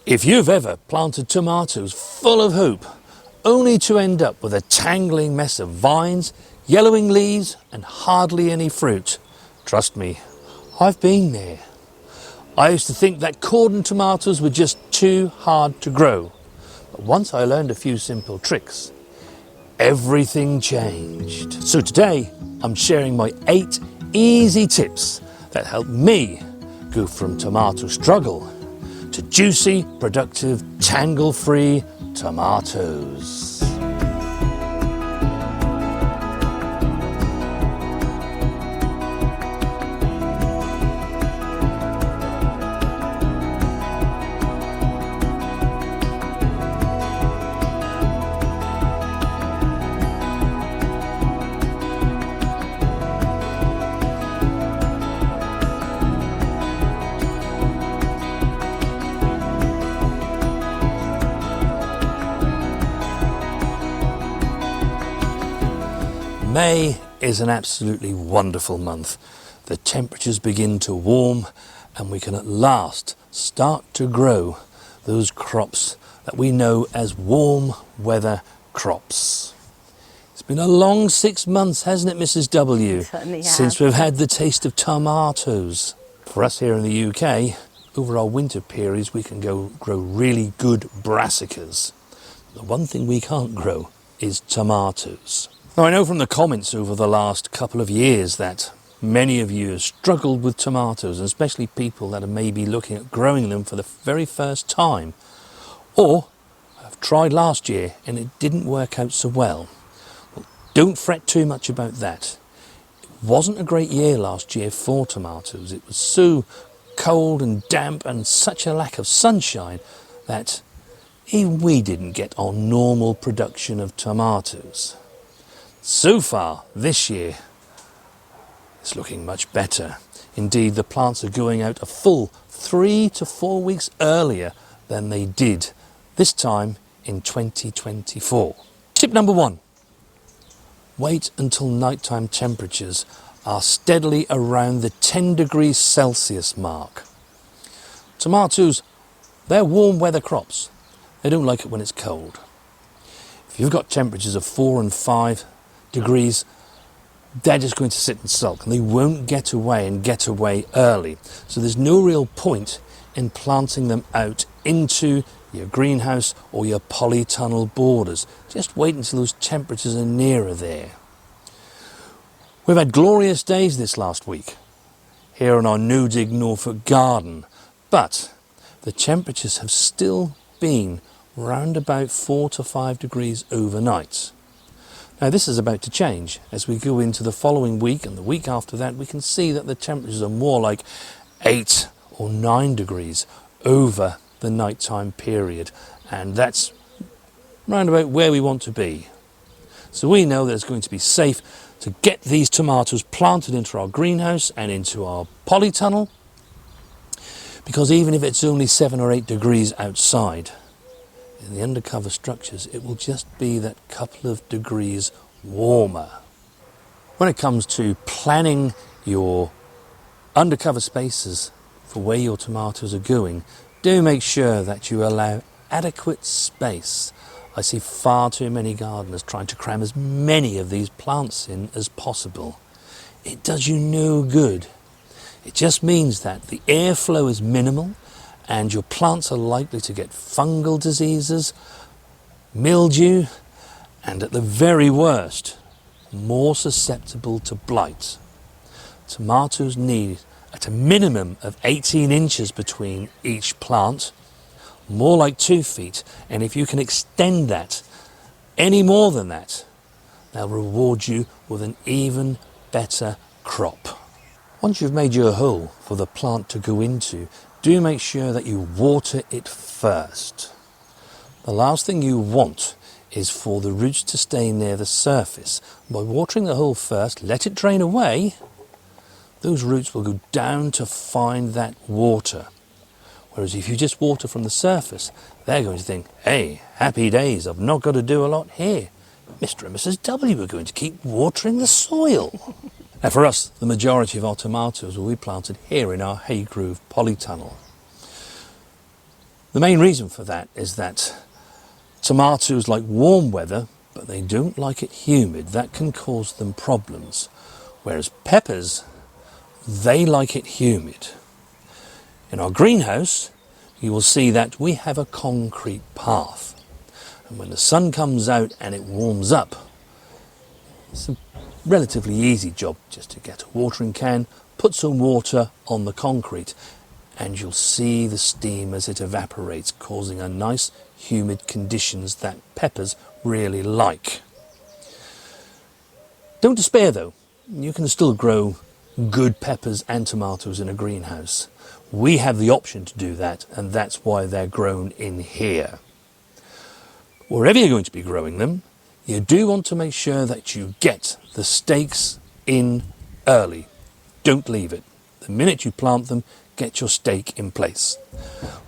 If you've ever planted tomatoes full of hope, only to end up with a tangling mess of vines, yellowing leaves and hardly any fruit, trust me, I've been there. I used to think that Cordon tomatoes were just too hard to grow. But once I learned a few simple tricks, everything changed. So today, I'm sharing my 8 easy tips that help me go from tomato struggle to juicy, productive, tangle-free tomatoes. May is an absolutely wonderful month. The temperatures begin to warm and we can at last start to grow those crops that we know as warm weather crops. It's been a long 6 months, hasn't it, Mrs. W? It certainly has. Since we've had the taste of tomatoes. For us here in the UK, over our winter periods we can grow really good brassicas. The one thing we can't grow is tomatoes. Now, I know from the comments over the last couple of years that many of you have struggled with tomatoes, and especially people that are maybe looking at growing them for the very first time, or have tried last year and it didn't work out so well. Well, don't fret too much about that. It wasn't a great year last year for tomatoes. It was so cold and damp and such a lack of sunshine that even we didn't get our normal production of tomatoes. So far this year, it's looking much better. Indeed, the plants are going out a full 3 to 4 weeks earlier than they did this time in 2024. Tip number 1, wait until nighttime temperatures are steadily around the 10 degrees Celsius mark. Tomatoes, they're warm weather crops. They don't like it when it's cold. If you've got temperatures of 4 and 5 degrees, they're just going to sit and sulk and they won't get away early. So there's no real point in planting them out into your greenhouse or your polytunnel borders. Just wait until those temperatures are nearer there. We've had glorious days this last week here in our no-dig Norfolk garden, but the temperatures have still been round about 4 to 5 degrees overnight. Now this is about to change. As we go into the following week and the week after that, we can see that the temperatures are more like 8 or 9 degrees over the nighttime period, and that's round about where we want to be. So we know that it's going to be safe to get these tomatoes planted into our greenhouse and into our polytunnel, because even if it's only 7 or 8 degrees outside, in the undercover structures, it will just be that couple of degrees warmer. When it comes to planning your undercover spaces for where your tomatoes are going, do make sure that you allow adequate space. I see far too many gardeners trying to cram as many of these plants in as possible. It does you no good. It just means that the airflow is minimal and your plants are likely to get fungal diseases, mildew, and at the very worst, more susceptible to blight. Tomatoes need at a minimum of 18 inches between each plant, more like 2 feet, and if you can extend that any more than that, they'll reward you with an even better crop. Once you've made your hole for the plant to go into, do make sure that you water it first. The last thing you want is for the roots to stay near the surface. By watering the hole first, let it drain away, those roots will go down to find that water. Whereas if you just water from the surface, they're going to think, hey, happy days, I've not got to do a lot here. Mr. and Mrs. W are going to keep watering the soil. Now for us, the majority of our tomatoes will be planted here in our Haygrove polytunnel. The main reason for that is that tomatoes like warm weather, but they don't like it humid. That can cause them problems. Whereas peppers, they like it humid. In our greenhouse, you will see that we have a concrete path. And when the sun comes out and it warms up, it's a relatively easy job just to get a watering can, put some water on the concrete, and you'll see the steam as it evaporates, causing a nice humid conditions that peppers really like. Don't despair though, you can still grow good peppers and tomatoes in a greenhouse. We have the option to do that, and that's why they're grown in here. Wherever you're going to be growing them, you do want to make sure that you get the stakes in early. Don't leave it. The minute you plant them, get your stake in place.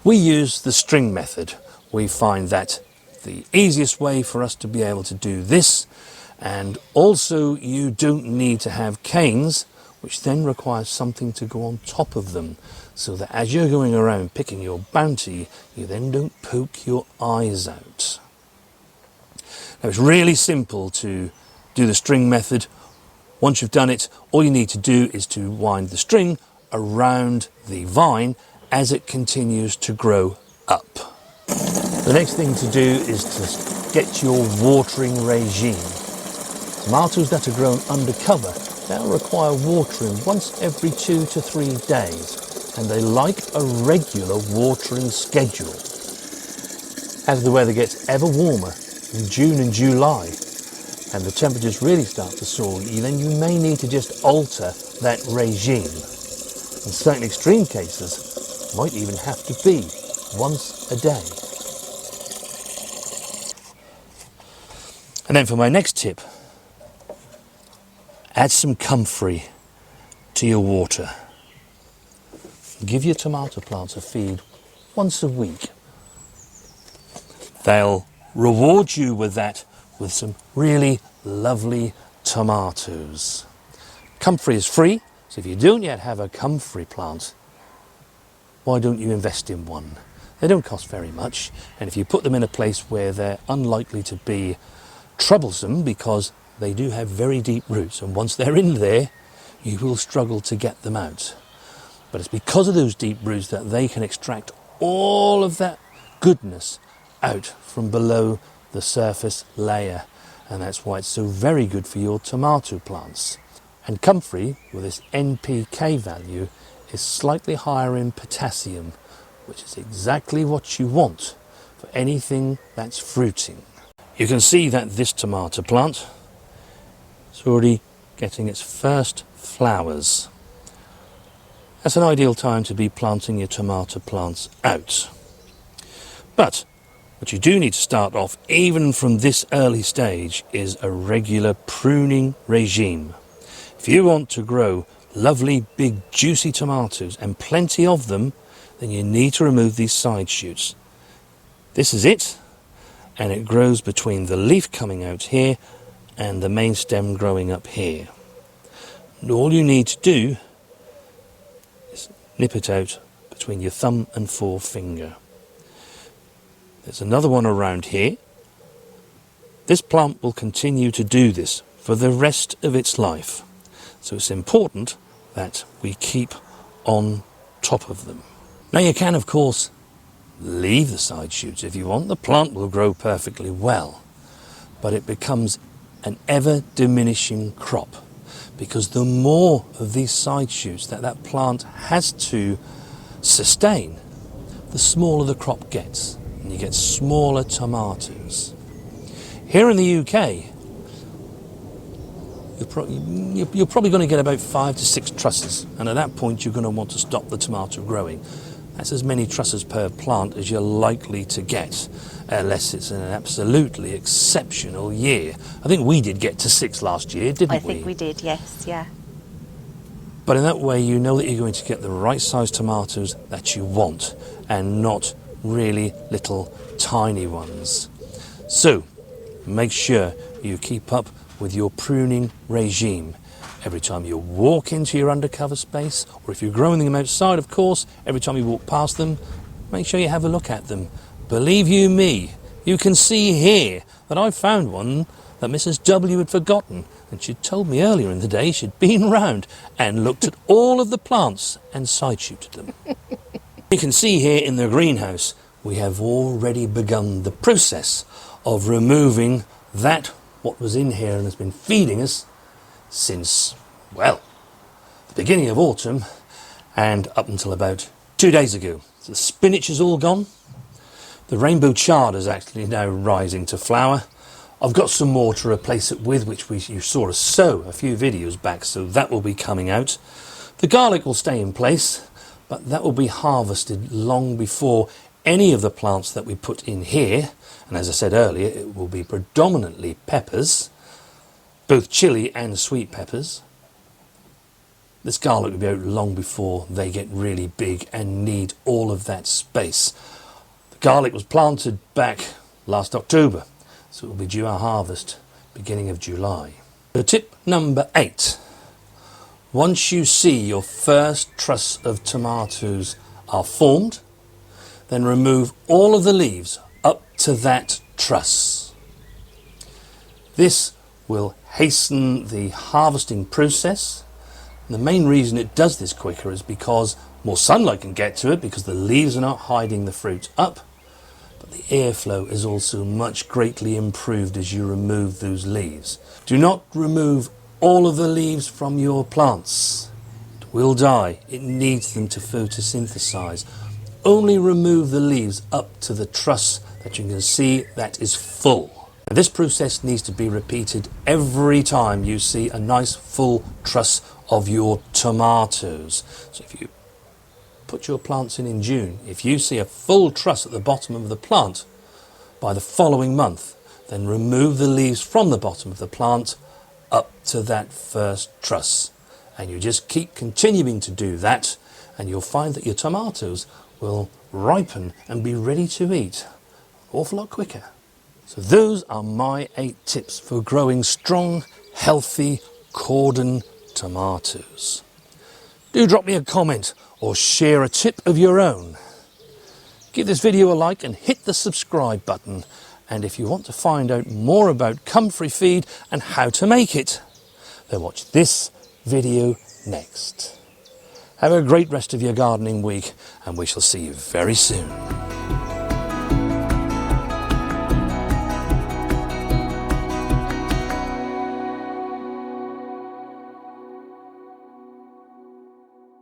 We use the string method. We find that the easiest way for us to be able to do this, and also you don't need to have canes, which then requires something to go on top of them, so that as you're going around picking your bounty, you then don't poke your eyes out. Now it's really simple to do the string method. Once you've done it, all you need to do is to wind the string around the vine as it continues to grow up. The next thing to do is to get your watering regime. Tomatoes that are grown under cover, they'll require watering once every 2 to 3 days, and they like a regular watering schedule. As the weather gets ever warmer in June and July, and the temperatures really start to soar, then you may need to just alter that regime. In certain extreme cases, it might even have to be once a day. And then for my next tip, add some comfrey to your water. Give your tomato plants a feed once a week. They'll reward you with that with some really lovely tomatoes. Comfrey is free, so if you don't yet have a comfrey plant, why don't you invest in one? They don't cost very much, and if you put them in a place where they're unlikely to be troublesome, because they do have very deep roots, and once they're in there, you will struggle to get them out. But it's because of those deep roots that they can extract all of that goodness out from below the surface layer, and that's why it's so very good for your tomato plants. And comfrey, with this NPK value, is slightly higher in potassium, which is exactly what you want for anything that's fruiting. You can see that this tomato plant is already getting its first flowers. That's an ideal time to be planting your tomato plants out. But what you do need to start off, even from this early stage, is a regular pruning regime. If you want to grow lovely big juicy tomatoes and plenty of them, then you need to remove these side shoots. This is it, and it grows between the leaf coming out here and the main stem growing up here. And all you need to do is nip it out between your thumb and forefinger. There's another one around here. This plant will continue to do this for the rest of its life, so it's important that we keep on top of them. Now you can of course leave the side shoots if you want. The plant will grow perfectly well, but it becomes an ever diminishing crop, because the more of these side shoots that plant has to sustain, the smaller the crop gets, and you get smaller tomatoes. Here in the UK, you're probably going to get about 5 to 6 trusses, and at that point you're going to want to stop the tomato growing. That's as many trusses per plant as you're likely to get, unless it's an absolutely exceptional year. I think we did get to 6 last year, didn't we? I think we did, yes, yeah. But in that way you know that you're going to get the right size tomatoes that you want, and not really little tiny ones. So make sure you keep up with your pruning regime. Every time you walk into your undercover space, or if you're growing them outside, of course, every time you walk past them, make sure you have a look at them. Believe you me, you can see here that I found one that Mrs. W had forgotten, and she told me earlier in the day she'd been round and looked at all of the plants and side-shooted them. You can see here in the greenhouse we have already begun the process of removing what was in here and has been feeding us since, well, the beginning of autumn and up until about 2 days ago. So the spinach is all gone. The rainbow chard is actually now rising to flower. I've got some more to replace it with, which you saw us sow a few videos back, so that will be coming out. The garlic will stay in place, but that will be harvested long before any of the plants that we put in here. And as I said earlier, it will be predominantly peppers, both chili and sweet peppers. This garlic will be out long before they get really big and need all of that space. The garlic was planted back last October, so it will be due our harvest beginning of July. So tip number 8. Once you see your first truss of tomatoes are formed, then remove all of the leaves up to that truss. This will hasten the harvesting process. And the main reason it does this quicker is because more sunlight can get to it, because the leaves are not hiding the fruit up, but the airflow is also much greatly improved as you remove those leaves. Do not remove all of the leaves from your plants. It will die. It needs them to photosynthesize. Only remove the leaves up to the truss that you can see that is full. And this process needs to be repeated every time you see a nice full truss of your tomatoes. So if you put your plants in June, if you see a full truss at the bottom of the plant by the following month, then remove the leaves from the bottom of the plant up to that first truss. And you just keep continuing to do that, and you'll find that your tomatoes will ripen and be ready to eat an awful lot quicker. So those are my 8 tips for growing strong, healthy Cordon tomatoes. Do drop me a comment or share a tip of your own. Give this video a like and hit the subscribe button. And if you want to find out more about Comfrey feed and how to make it, then watch this video next. Have a great rest of your gardening week, and we shall see you very soon.